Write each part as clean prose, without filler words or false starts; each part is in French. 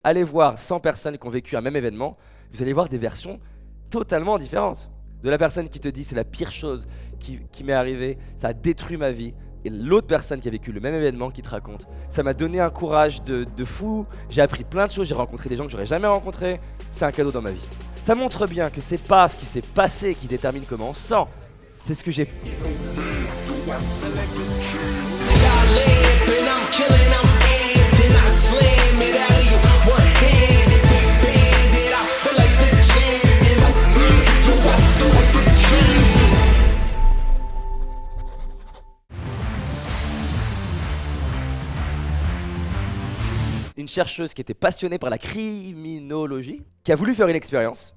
Allez voir 100 personnes qui ont vécu un même événement, vous allez voir des versions totalement différentes. De la personne qui te dit c'est la pire chose qui m'est arrivée, ça a détruit ma vie. Et l'autre personne qui a vécu le même événement qui te raconte, ça m'a donné un courage de fou, j'ai appris plein de choses, j'ai rencontré des gens que j'aurais jamais rencontrés, c'est un cadeau dans ma vie. Ça montre bien que c'est pas ce qui s'est passé qui détermine comment on se sent, c'est ce que j'ai. Une chercheuse qui était passionnée par la criminologie, qui a voulu faire une expérience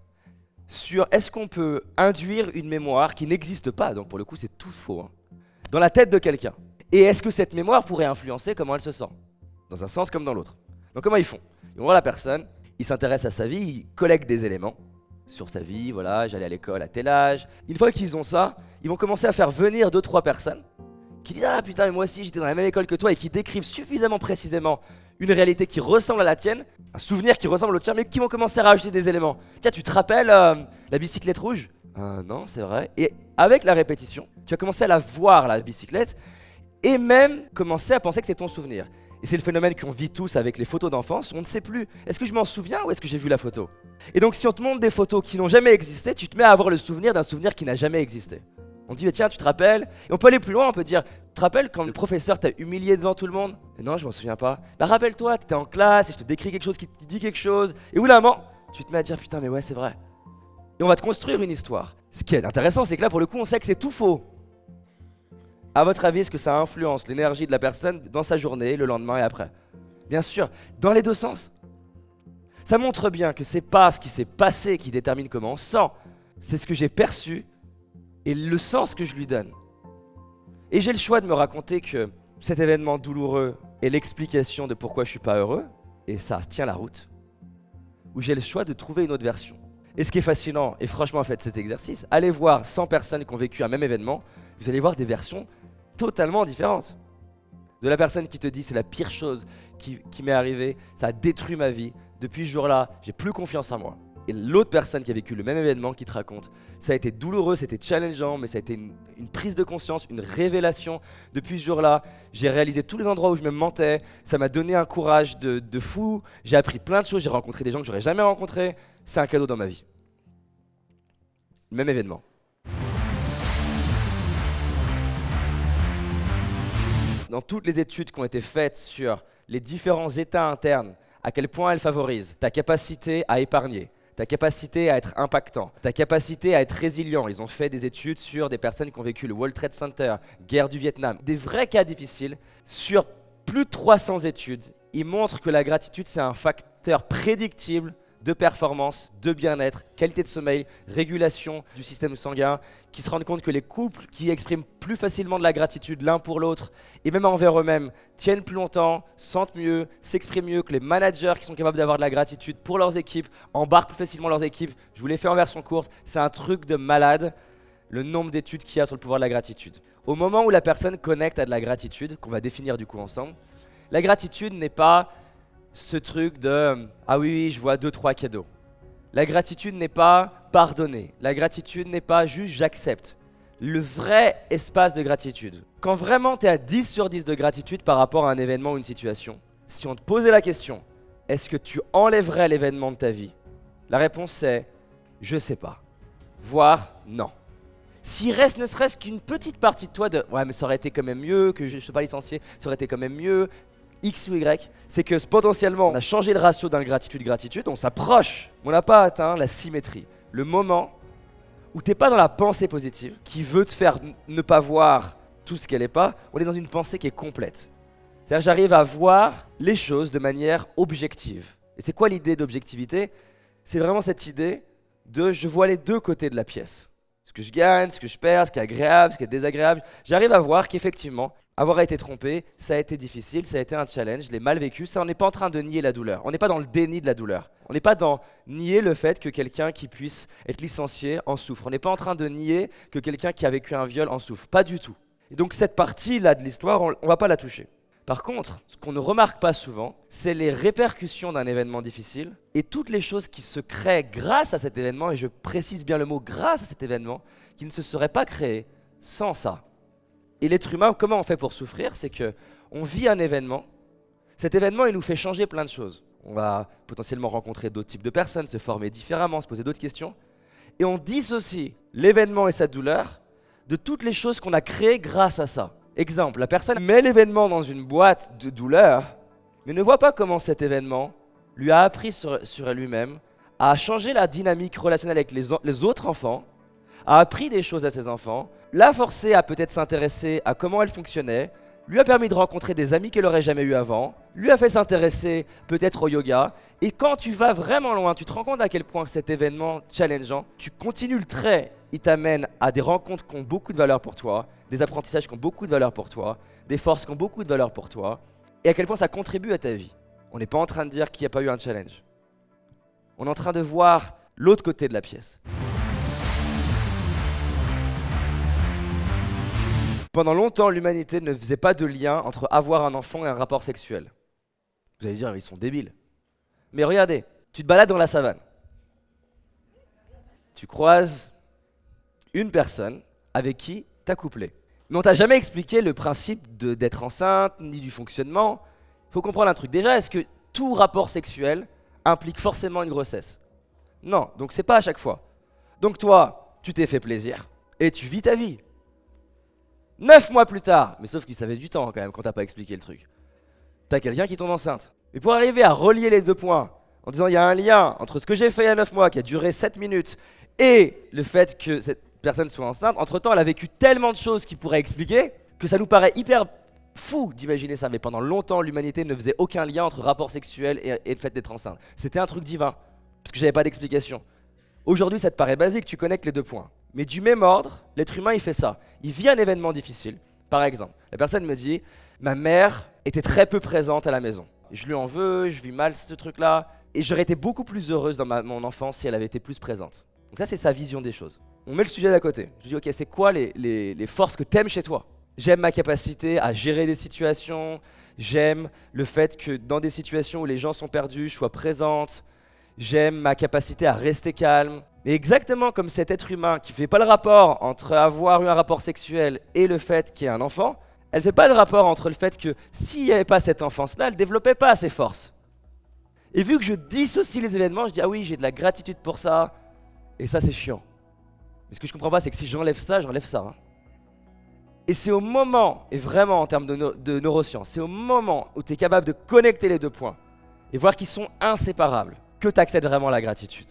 sur est-ce qu'on peut induire une mémoire qui n'existe pas, donc pour le coup c'est tout faux, dans la tête de quelqu'un. Et est-ce que cette mémoire pourrait influencer comment elle se sent, dans un sens comme dans l'autre. Donc comment ils font? Ils vont voir la personne, ils s'intéressent à sa vie, ils collectent des éléments sur sa vie, voilà, j'allais à l'école à tel âge. Une fois qu'ils ont ça, ils vont commencer à faire venir 2-3 personnes qui disent « Ah putain, mais moi aussi j'étais dans la même école que toi » et qui décrivent suffisamment précisément une réalité qui ressemble à la tienne, un souvenir qui ressemble au tien, mais qui vont commencer à rajouter des éléments. Tiens, tu te rappelles la bicyclette rouge? Non, c'est vrai. Et avec la répétition, tu vas commencer à la voir, la bicyclette, et même commencer à penser que c'est ton souvenir. Et c'est le phénomène qu'on vit tous avec les photos d'enfance, on ne sait plus, est-ce que je m'en souviens ou est-ce que j'ai vu la photo? Et donc si on te montre des photos qui n'ont jamais existé, tu te mets à avoir le souvenir d'un souvenir qui n'a jamais existé. On dit, tiens, tu te rappelles? Et on peut aller plus loin, on peut dire, tu te rappelles quand le professeur t'a humilié devant tout le monde? Et non, je m'en souviens pas. Bah rappelle-toi, t'étais en classe et je te décris quelque chose qui te dit quelque chose. Et où là, tu te mets à dire, putain, mais ouais, c'est vrai. Et on va te construire une histoire. Ce qui est intéressant, c'est que là, pour le coup, on sait que c'est tout faux. À votre avis, est-ce que ça influence l'énergie de la personne dans sa journée, le lendemain et après? Bien sûr, dans les deux sens. Ça montre bien que c'est pas ce qui s'est passé qui détermine comment on se sent. C'est ce que j'ai perçu et le sens que je lui donne. Et j'ai le choix de me raconter que cet événement douloureux est l'explication de pourquoi je suis pas heureux, et ça tient la route. Ou j'ai le choix de trouver une autre version. Et ce qui est fascinant, et franchement faites cet exercice, allez voir 100 personnes qui ont vécu un même événement, vous allez voir des versions totalement différentes. De la personne qui te dit c'est la pire chose qui m'est arrivée, ça a détruit ma vie, depuis ce jour-là, j'ai plus confiance en moi. Et l'autre personne qui a vécu le même événement qui te raconte, ça a été douloureux, c'était challengeant, mais ça a été une prise de conscience, une révélation. Depuis ce jour-là, j'ai réalisé tous les endroits où je me mentais, ça m'a donné un courage de fou, j'ai appris plein de choses, j'ai rencontré des gens que j'aurais jamais rencontrés, c'est un cadeau dans ma vie. Même événement. Dans toutes les études qui ont été faites sur les différents états internes, à quel point elles favorisent ta capacité à épargner, ta capacité à être impactant, ta capacité à être résilient. Ils ont fait des études sur des personnes qui ont vécu le World Trade Center, guerre du Vietnam, des vrais cas difficiles. Sur plus de 300 études, ils montrent que la gratitude, c'est un facteur prédictible de performance, de bien-être, qualité de sommeil, régulation du système sanguin, qui se rendent compte que les couples qui expriment plus facilement de la gratitude l'un pour l'autre, et même envers eux-mêmes, tiennent plus longtemps, sentent mieux, s'expriment mieux, que les managers qui sont capables d'avoir de la gratitude pour leurs équipes, embarquent plus facilement leurs équipes. Je vous l'ai fait en version courte, c'est un truc de malade, le nombre d'études qu'il y a sur le pouvoir de la gratitude. Au moment où la personne connecte à de la gratitude, qu'on va définir du coup ensemble, la gratitude n'est pas ce truc de « Ah oui, je vois 2-3 cadeaux ». La gratitude n'est pas pardonner. La gratitude n'est pas juste « j'accepte ». Le vrai espace de gratitude. Quand vraiment tu es à 10 sur 10 de gratitude par rapport à un événement ou une situation, si on te posait la question « Est-ce que tu enlèverais l'événement de ta vie ?» La réponse c'est « Je sais pas », voire « Non ». S'il reste ne serait-ce qu'une petite partie de toi de « Ouais, mais ça aurait été quand même mieux que je ne sois pas licencié, ça aurait été quand même mieux », X ou Y, c'est que potentiellement, on a changé le ratio d'ingratitude-gratitude, on s'approche, mais on n'a pas atteint la symétrie. Le moment où tu n'es pas dans la pensée positive, qui veut te faire ne pas voir tout ce qu'elle n'est pas, on est dans une pensée qui est complète. C'est-à-dire j'arrive à voir les choses de manière objective. Et c'est quoi l'idée d'objectivité? C'est vraiment cette idée de je vois les deux côtés de la pièce. Ce que je gagne, ce que je perds, ce qui est agréable, ce qui est désagréable. J'arrive à voir qu'effectivement, avoir été trompé, ça a été difficile, ça a été un challenge, je l'ai mal vécu. Ça, on n'est pas en train de nier la douleur. On n'est pas dans le déni de la douleur. On n'est pas dans nier le fait que quelqu'un qui puisse être licencié en souffre. On n'est pas en train de nier que quelqu'un qui a vécu un viol en souffre. Pas du tout. Et donc cette partie-là de l'histoire, on ne va pas la toucher. Par contre, ce qu'on ne remarque pas souvent, c'est les répercussions d'un événement difficile et toutes les choses qui se créent grâce à cet événement, et je précise bien le mot grâce à cet événement, qui ne se seraient pas créées sans ça. Et l'être humain, comment on fait pour souffrir? C'est que on vit un événement, cet événement il nous fait changer plein de choses. On va potentiellement rencontrer d'autres types de personnes, se former différemment, se poser d'autres questions, et on dissocie l'événement et sa douleur de toutes les choses qu'on a créées grâce à ça. Exemple, la personne met l'événement dans une boîte de douleur, mais ne voit pas comment cet événement lui a appris sur lui-même, a changé la dynamique relationnelle avec les autres enfants, a appris des choses à ses enfants, l'a forcé à peut-être s'intéresser à comment elle fonctionnait, lui a permis de rencontrer des amis qu'elle n'aurait jamais eu avant, lui a fait s'intéresser peut-être au yoga, et quand tu vas vraiment loin, tu te rends compte à quel point cet événement challengeant, tu continues le trait, il t'amène à des rencontres qui ont beaucoup de valeur pour toi, des apprentissages qui ont beaucoup de valeur pour toi, des forces qui ont beaucoup de valeur pour toi, et à quel point ça contribue à ta vie. On n'est pas en train de dire qu'il n'y a pas eu un challenge. On est en train de voir l'autre côté de la pièce. Pendant longtemps, l'humanité ne faisait pas de lien entre avoir un enfant et un rapport sexuel. Vous allez dire, ils sont débiles. Mais regardez, tu te balades dans la savane. Tu croises une personne avec qui t'as couplé. Mais on t'a jamais expliqué le principe d'être enceinte, ni du fonctionnement. Il faut comprendre un truc. Déjà, est-ce que tout rapport sexuel implique forcément une grossesse? Non, donc c'est pas à chaque fois. Donc toi, tu t'es fait plaisir et tu vis ta vie. 9 mois plus tard, mais sauf qu'il savait du temps quand même quand t'as pas expliqué le truc, t'as quelqu'un qui tombe enceinte. Et pour arriver à relier les deux points, en disant il y a un lien entre ce que j'ai fait il y a 9 mois, qui a duré 7 minutes, et le fait que cette personne soit enceinte, entre-temps elle a vécu tellement de choses qui pourraient expliquer, que ça nous paraît hyper fou d'imaginer ça. Mais pendant longtemps, l'humanité ne faisait aucun lien entre rapport sexuel et le fait d'être enceinte. C'était un truc divin, parce que j'avais pas d'explication. Aujourd'hui, ça te paraît basique, tu connectes les deux points. Mais du même ordre, l'être humain, il fait ça. Il vit un événement difficile. Par exemple, la personne me dit « Ma mère était très peu présente à la maison. Je lui en veux, je vis mal ce truc-là. Et j'aurais été beaucoup plus heureuse dans mon enfance si elle avait été plus présente. » Donc ça, c'est sa vision des choses. On met le sujet d'à côté. Je dis « Ok, c'est quoi les forces que t'aimes chez toi ?» J'aime ma capacité à gérer des situations. J'aime le fait que dans des situations où les gens sont perdus, je sois présente. J'aime ma capacité à rester calme. Mais exactement comme cet être humain qui ne fait pas le rapport entre avoir eu un rapport sexuel et le fait qu'il y ait un enfant, elle ne fait pas le rapport entre le fait que s'il n'y avait pas cette enfance-là, elle ne développait pas ses forces. Et vu que je dissocie les événements, je dis « Ah oui, j'ai de la gratitude pour ça. » Et ça, c'est chiant. Mais ce que je ne comprends pas, c'est que si j'enlève ça, j'enlève ça. Hein. Et c'est au moment, et vraiment en termes de neurosciences, c'est au moment où tu es capable de connecter les deux points et voir qu'ils sont inséparables, que tu accèdes vraiment à la gratitude.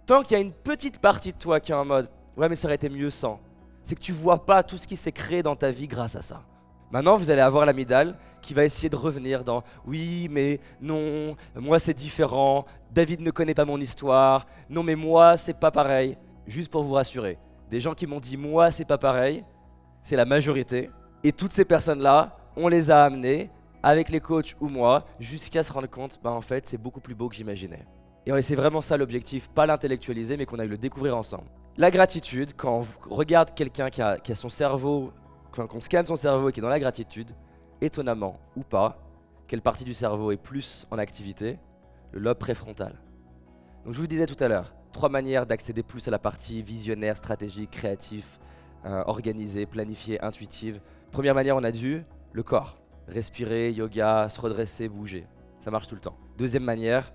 Tant qu'il y a une petite partie de toi qui est en mode « Ouais, mais ça aurait été mieux sans », c'est que tu vois pas tout ce qui s'est créé dans ta vie grâce à ça. Maintenant, vous allez avoir l'amygdale qui va essayer de revenir dans « Oui, mais non, moi c'est différent, David ne connaît pas mon histoire, non mais moi c'est pas pareil ». Juste pour vous rassurer, des gens qui m'ont dit « Moi c'est pas pareil », c'est la majorité. Et toutes ces personnes-là, on les a amenées avec les coachs ou moi jusqu'à se rendre compte, en fait c'est beaucoup plus beau que j'imaginais. Et c'est vraiment ça l'objectif, pas l'intellectualiser, mais qu'on aille le découvrir ensemble. La gratitude, quand on regarde quelqu'un qui a son cerveau, quand on scanne son cerveau et qui est dans la gratitude, étonnamment ou pas, quelle partie du cerveau est plus en activité? Le lobe préfrontal. Donc je vous disais tout à l'heure, 3 manières d'accéder plus à la partie visionnaire, stratégique, créatif, organisée, planifiée, intuitive. Première manière, on a vu le corps. Respirer, yoga, se redresser, bouger. Ça marche tout le temps. Deuxième manière,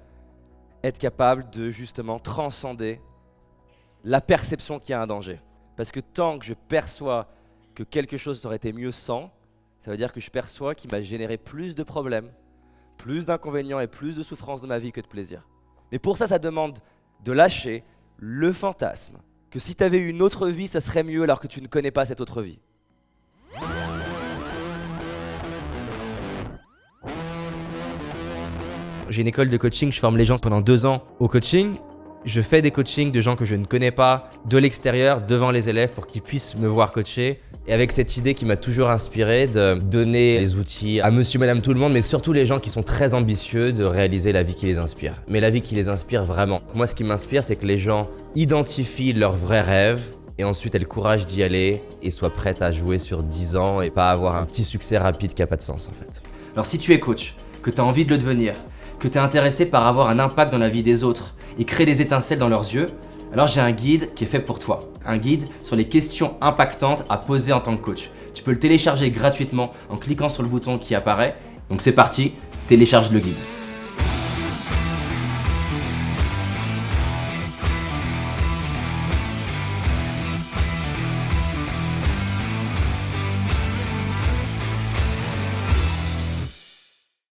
être capable de justement transcender la perception qu'il y a un danger. Parce que tant que je perçois que quelque chose aurait été mieux sans, ça veut dire que je perçois qu'il m'a généré plus de problèmes, plus d'inconvénients et plus de souffrances de ma vie que de plaisir. Mais pour ça, ça demande de lâcher le fantasme que si tu avais eu une autre vie, ça serait mieux alors que tu ne connais pas cette autre vie. J'ai une école de coaching, je forme les gens pendant 2 ans au coaching. Je fais des coachings de gens que je ne connais pas de l'extérieur devant les élèves pour qu'ils puissent me voir coacher. Et avec cette idée qui m'a toujours inspiré de donner les outils à monsieur, madame, tout le monde, mais surtout les gens qui sont très ambitieux de réaliser la vie qui les inspire. Mais la vie qui les inspire vraiment. Moi, ce qui m'inspire, c'est que les gens identifient leurs vrais rêves et ensuite ait le courage d'y aller et soit prête à jouer sur 10 ans et pas avoir un petit succès rapide qui a pas de sens en fait. Alors si tu es coach, que tu as envie de le devenir, que tu es intéressé par avoir un impact dans la vie des autres et créer des étincelles dans leurs yeux, alors j'ai un guide qui est fait pour toi. Un guide sur les questions impactantes à poser en tant que coach. Tu peux le télécharger gratuitement en cliquant sur le bouton qui apparaît. Donc c'est parti, télécharge le guide.